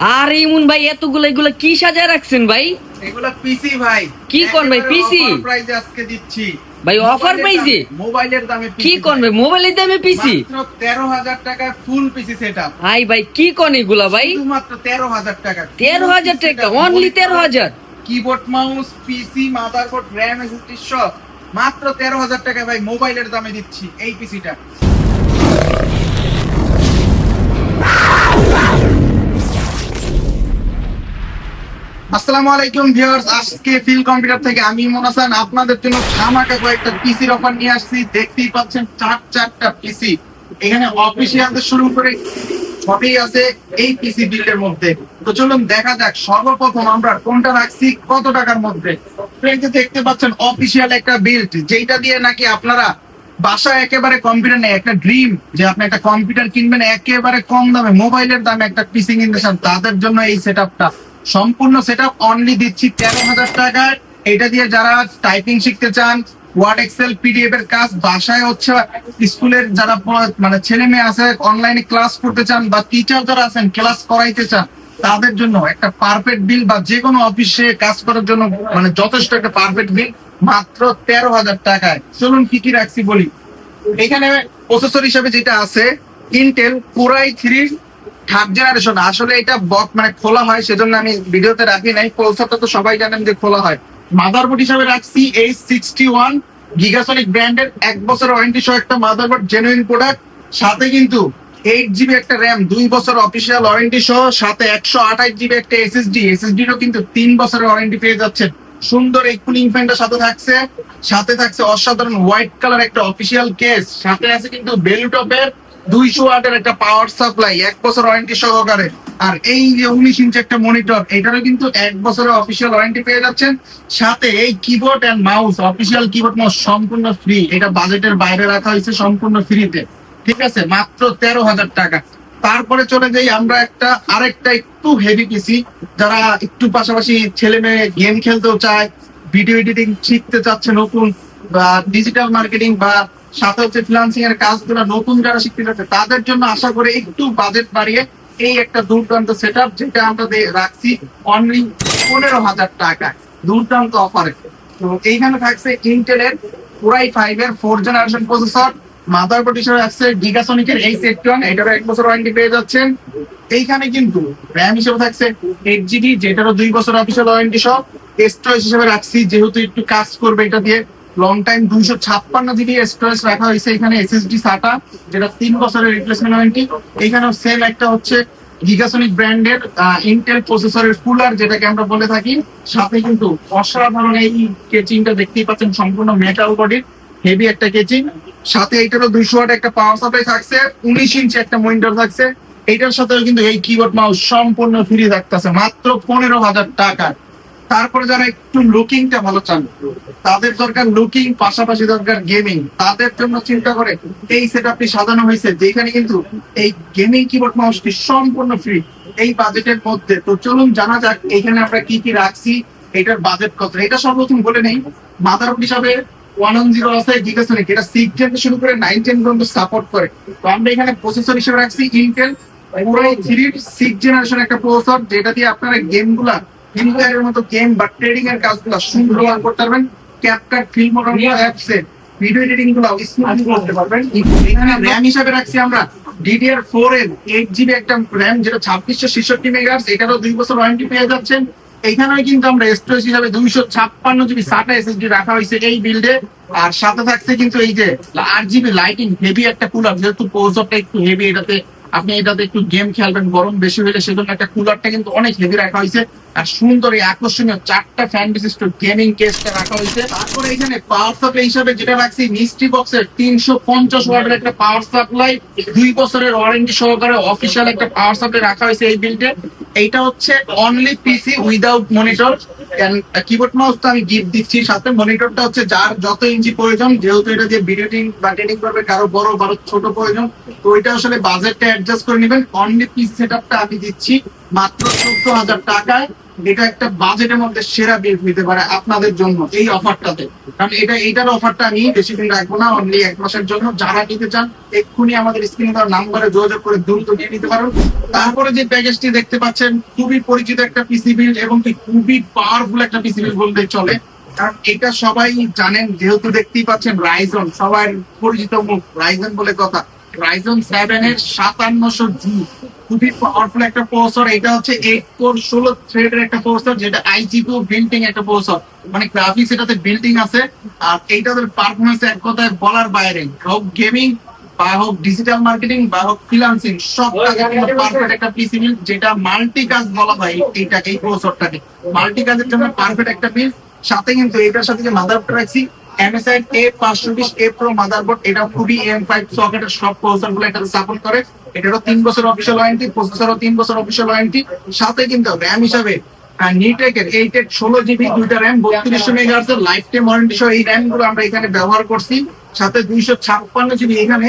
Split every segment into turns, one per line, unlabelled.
আর ইমন ভাই এতগুলো এগুলো কি সাজায় রাখছেন ভাই?
এগুলা পিসি ভাই।
কি কোন ভাই পিসি?
অফার প্রাইসে আজকে দিচ্ছি
ভাই অফার প্রাইসে
মোবাইলের দামে পিসি।
কি কোন ভাই মোবাইলের দামে পিসি?
মাত্র 13,000 টাকায় ফুল পিসি সেটআপ।
হাই ভাই কি কোন এগুলা ভাই?
মাত্র 13,000 টাকা।
13,000 টাকা অনলি 13,000।
কিবোর্ড মাউস পিসি মাদারবোর্ড র‍্যাম এসএসডি সব মাত্র 13,000 টাকা ভাই মোবাইলের দামে দিচ্ছি এই পিসিটা। আসসালামু আলাইকুম ভিউয়ার্স, আজকে ফিল কম্পিউটার থেকে আমি ইমন হাসান আপনাদের জন্য ধামাকা কয়েকটা পিসির অফার নিয়ে আসছি। দেখতেই পাচ্ছেন চারটা পিসি, এখানে অফিসিয়াল থেকে শুরু করে সবই আছে এই পিসি বিল্ডের মধ্যে। তো চলুন দেখা যাক সর্বপ্রথম আমরা কোনটা রাখছি কত টাকার মধ্যে। এই যে দেখতে পাচ্ছেন অফিসিয়াল একটা বিল্ড, যেটা দিয়ে নাকি আপনারা বাসায় একেবারে কম্পিউটার নেই, একটা ড্রিম যে আপনি একটা কম্পিউটার কিনবেন একেবারে কম দামে মোবাইলের দামে একটা পিসি কিনতে চান, তাদের জন্য এই সেটআপটা। সম্পূর্ণ সেটআপ অনলি দিচ্ছি 13,000 টাকায়। এটা দিয়ে যারা টাইপিং শিখতে চান, ওয়ার্ড এক্সেল পিডিএফ এর কাজ বাসায় হচ্ছে, স্কুলের যারা মানে ছেলে মেয়ে আছে অনলাইনে ক্লাস করতে চান, বা টিচার যারা আছেন ক্লাস করাইতে চান, তাদের জন্য একটা পারফেক্ট বিল, বা যে কোনো অফিসে কাজ করার জন্য মানে যথেষ্ট একটা পারফেক্ট বিল মাত্র 13,000 টাকায়। চলুন কি কি রাখছি বলি। এখানে প্রসেসর হিসেবে যেটা আছে ইন্টেল কোরাই 3 থার্ড জেনারেশন। আসলে এটা বক মানে খোলা হয়, সেজন্য আমি ভিডিওতে রাখি নাই। প্রসেসরটা তো সবাই জানেন যে খোলা হয়। মাদারবোর্ড হিসেবে রাখছি H61 গিগাসনিক ব্র্যান্ডের 1 বছরের ওয়ারেন্টি সহ একটা মাদারবোর্ড, জেনুইন প্রোডাক্ট। সাথে কিন্তু 8GB একটা র্যাম, 2 বছর অফিসিয়াল ওয়ারেন্টি সহ, সাথে 128GB একটা এসএসডিরও কিন্তু 3 বছরের ওয়ারেন্টি পেয়ে যাচ্ছেন। সুন্দর এই কুলিং ফ্যানটা সাথে থাকছে, সাথে থাকছে অসাধারণ হোয়াইট কালার একটা অফিসিয়াল কেস, সাথে আছে কিন্তু বেলুটপের 200 ওয়াটের একটা পাওয়ার সাপ্লাই 1 বছর ওয়ারেন্টি সহকারে। আর এই যে 19 ইঞ্চি একটা মনিটর, এটারও কিন্তু 1 বছরের অফিসিয়াল ওয়ারেন্টি পেয়ে যাচ্ছেন। সাথে এই keyboard and mouse, official keyboard mouse সম্পূর্ণ ফ্রি। এটা বাজেটের বাইরে রাখা হয়েছে, সম্পূর্ণ ফ্রিতে, ঠিক আছে, মাত্র 13,000 টাকা। তারপরে চলে যাই আমরা আরেকটা একটু হেভি পিসি, যারা একটু পাশাপাশি ছেলে মেয়ে গেম খেলতেও চায়, ভিডিও এডিটিং শিখতে চাচ্ছে নতুন, বা ডিজিটাল মার্কেটিং, বা সাথে হচ্ছে ফ্রিল্যান্সিং এর কাজগুলো নতুন যারা শিখতে চাচ্ছে, তাদের জন্য আশা করে একটু বাজেট বাড়িয়ে এই একটা দুর্দান্ত সেটআপ, যেটা আমরা রাখছি অনলি 15,000 টাকা, দুর্দান্ত অফারে। তো এইখানে থাকছে ইন্টেলের কোরাই 5 এর 4 জেনারেশন প্রসেসর, মাদারবোর্ড হিসেবে আছে গিগাসনিকের H81, এটারও 1 বছর ওয়ারেন্টি পেয়ে যাচ্ছেন। এইখানে কিন্তু র্যাম হিসেবে থাকছে 8GB, যেটারও 2 বছর অফিসিয়াল ওয়ারেন্টি সহ। স্টোরেজ হিসেবে রাখছি, যেহেতু একটু কাজ করবে এটা দিয়ে, লং টাইম 256GB স্টোরেজ রাখা হয়েছে এখানে, এসএসডি SATA, যেটা 3 বছরের রিপ্লেসমেন্ট ওয়ারেন্টি। এইখানেও সেম একটা হচ্ছে গিগাসনিক ব্র্যান্ডের ইন্টেল প্রসেসরের কুলার, যেটাকে আমরা বলে থাকি। সাথে কিন্তু অসাধারণ এই কেচিংটা দেখতেই পাচ্ছেন, সম্পূর্ণ মেটাল বডির হেভি একটা কেচিং। সাথে এটারও 200 ওয়াট একটা পাওয়ার সাপ্লাই থাকছে, 19 ইঞ্চি একটা মনিটর থাকছে। এইটার সাথেও কিন্তু এই কিবোর্ড মাউস সম্পূর্ণ ফ্রি থাকতেছে মাত্র 15,000 টাকা। তারপরে যারা একটু লুকিংটা ভালো চান, তাদের দরকার লুকিং, পাশাপাশি দরকার গেমিং, তাদের জন্য চিন্তা করে এই সেটআপটি সাজানো হয়েছে, যেখানে কিন্তু এই গেমিং কিবোর্ড মাউসটি সম্পূর্ণ ফ্রি এই বাজেটের মধ্যে। তো চলুন জানা যাক এখানে আমরা কি কি রাখছি, এটার বাজেট কত। এটা সর্বপ্রথম বলে নেই, মাদারবোর্ড হিসাবে 110 আছে গিগাসনিক, এটা 6 জেন থেকে শুরু করে 9 জেন পর্যন্ত সাপোর্ট করে। তো আমরা এখানে প্রসেসর হিসেবে রাখছি ইন্টেল কোরাই 3 6 জেনারেশন একটা প্রসেসর, যেটা দিয়ে আপনারা গেমগুলা ফ্রি মতো গেম বা ট্রেডিং এর কাজগুলো সুন্দর করতে পারবেন। ক্যাপকাট ফিল্ম অ্যাপসে ভিডিও এডিটিং গুলো স্মুথলি করতে পারবেন। এখানে র‍্যাম হিসাবে রাখছি আমরা DDR4 এর 8GB একটা র‍্যাম, যেটা 2666 মেগাহার্টজ, এটারও 2 বছর ওয়ারেন্টি পেয়ে যাচ্ছেন। এইখানে কিন্তু আমরা স্টোরেজ হিসাবে 256GB SATA SSD রাখা হয়েছে এই বিল্ডে। আর সাথে থাকছে কিন্তু এই যে RGB লাইটিং হেভি একটা কুলার, যেহেতু প্রসেসরটা একটু হেভি, আপনি এটাতে একটু গেম খেলবেন গরম বেশি হলে, সেজন্য একটা কুলারটা কিন্তু অনেক হেভি রাখা হয়েছে। আর সুন্দর এই আকর্ষণীয় 4টা ফ্যান বিশিষ্ট গেমিং কেসটা রাখা হয়েছে। তারপরে এখানে পাওয়ার সাপ্লাই হিসাবে যেটা রাখছি মিস্ট্রি বক্সের 350 ওয়াটের একটা পাওয়ার সাপ্লাই, 2 বছরের ওয়ারেন্টি সহকারে অফিসিয়াল একটা পাওয়ার সাপ্লাই রাখা হয়েছে এই বিল্ডে। এইটা হচ্ছে অনলি পিসি উইদাউট মনিটর, কিবোর্ড মাউস তো আমি গিফট দিচ্ছি, সাথে মনিটরটা হচ্ছে যার যত ইঞ্চি প্রয়োজন, যেহেতু এটা দিয়ে ভিডিও এডিটিং বা ট্রেডিং করবে, কারো বড় কারো ছোট প্রয়োজন, তো ওইটা আসলে বাজেটটা অ্যাডজাস্ট করে নেবেন। অনলি পিসি সেটআপটা আমি দিচ্ছি মাত্র 14,000 টাকায়। এটা একটা বাজেটের মধ্যে সেরা বিল্ড নিতে পারে আপনাদের জন্য এই অফারটাতে। কারণ এটার অফারটা আমি বেশি দিন রাখবো না, অনলি 1 মাসের জন্য। যারা নিতে চান এক্ষুনি আমাদের স্ক্রিনে দেওয়া নাম্বারে যোগাযোগ করে দ্রুত নিয়ে নিতে পারেন। তারপরে যে প্যাকেজটি দেখতে পাচ্ছেন খুবই পরিচিত একটা পিসি বিল্ড এবং কি খুবই পাওয়ারফুল একটা পিসি বিল্ড বলতে চলে। কারণ এটা সবাই জানেন, যেহেতু দেখতেই পাচ্ছেন রাইজন সবার পরিচিত মুখ, রাইজন বলে কথা। রাইজন 7 এর 5700G খুবই পাওয়ারফুল একটা প্রসেসর। এটা হচ্ছে 8 কোর 16 থ্রেডের একটা প্রসেসর, যেটা IGPU বিল্টিং একটা প্রসেসর, মানে গ্রাফিক্স এটাতে বিল্টিং আছে। আর এইটাদের পারফরমেন্স এক কথায় বলার বাইরে, হোক গেমিং বা হোক ডিজিটাল মার্কেটিং বা হোক ফ্রিল্যান্সিং, সব কাজে কিন্তু পারফেক্ট একটা পিসি বিল্ড, যেটা মাল্টি কাজ বলা হয় এইটাকে, এই প্রসেসরটাকে মাল্টি কাজের জন্য পারফেক্ট একটা বিল্ড। সাথে কিন্তু এটার সাথে যে মাদারবোর্ড রাখছি MSI A520A Pro মাদারবোর্ড, এটা খুবই M5 সকেটের সব প্রসেসর গুলো এটা সাপোর্ট করে। এটারও 3 বছর অফিসিয়াল ওয়ারেন্টি, প্রসেসরও 3 বছর অফিসিয়াল ওয়ারেন্টি। সাথে কিন্তু র্যাম হিসাবে নিটেকের 8 16GB দুইটা র্যাম 3200 মেগাহার্টজ এর লাইফ টাইম ওয়ারেন্টি সহ এই র্যাম গুলো আমরা এখানে ব্যবহার করছি। সাথে 256GB এখানে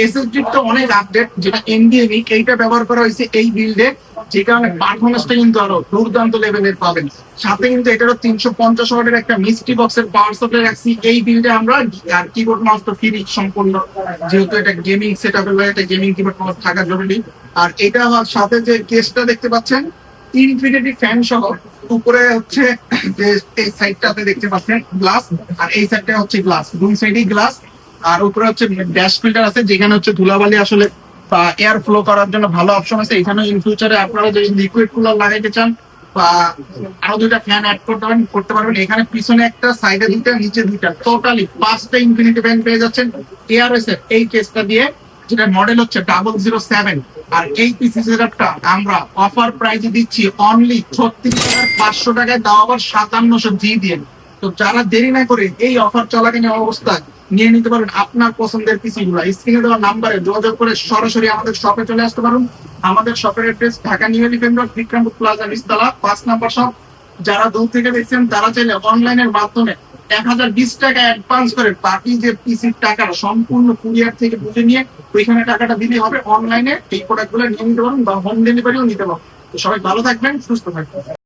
এসএসডি তো অনেক আপডেট, যেটা NVMe এইটা ব্যবহার করা হয়েছে এই বিল্ডে, যে কারণে পারফরমেন্সটা কিন্তু আরো দুর্দান্ত লেভেলের পাবেন। সাথে কিন্তু এটারও 350 ওয়াটের একটা মিস্ট্রি বক্সের পাওয়ার সাপ্লাই রাখছি এই বিল্ডে আমরা। আর কিবোর্ড মাউস তো ফ্রি সম্পূর্ণ, যেহেতু এটা গেমিং সেটআপের হয়ে একটা গেমিং কিবোর্ড মাউস থাকা জরুরি। আর এটা সাথে যে কেসটা দেখতে পাচ্ছেন ইনফিনিটি ফ্যান সহ, উপরে হচ্ছে যে এই সাইডটাতে দেখতে পাচ্ছেন গ্লাস, আর এই সাইডটা হচ্ছে গ্লাস, দুই সাইডই গ্লাস। আর উপরে হচ্ছে ড্যাশ ফিল্টার আছে, যেখানে হচ্ছে ধুলাবালি আসলে এয়ার ফ্লো করার জন্য ভালো অপশন আছে। এখানে ইন ফিউচারে আপনারা যদি লিকুইড কুলার লাগাইতে চান বা আরো দুইটা ফ্যান অ্যাড করতে পারবেন। এখানে পিছনে একটা, সাইডে দুইটা, নিচে দুইটা, টোটালি 5টা ইনফিনিটি ফ্যান পেয়ে যাচ্ছেন ARS এর এই কেসটা দিয়ে, যেটা মডেল হচ্ছে 007। আর এই পিসি সেটআপটা আমরা অফার প্রাইসে দিচ্ছি অনলি 36,500 টাকায়, দাও আবার 5700G দিয়ে। তো যারা দেরি না করে এই অফার চলাকালীন অবস্থায় নিয়ে নিতে পারেন আপনার পছন্দের পিসি গুলো, স্ক্রিনে দেওয়া নাম্বারে যোগাযোগ করে সরাসরি আমাদের শপে চলে আসতে পারুন। আমাদের শপের address Dhaka new elephant road, Bikrampur plaza, নিচতলা 5 নম্বর শপ। যারা দূর থেকে দেখছেন তারা চাইলে অনলাইনের মাধ্যমে 1020 টাকা অ্যাডভান্স করে বাকি যে পিসির টাকাটা সম্পূর্ণ কুরিয়ার থেকে বুঝে নিয়ে ওইখানে টাকাটা দিলে হবে। অনলাইনে এই প্রোডাক্ট গুলো নিয়ে নিতে পারুন বা হোম ডেলিভারিও নিতে পারুন। তো সবাই ভালো থাকবেন, সুস্থ থাকবেন।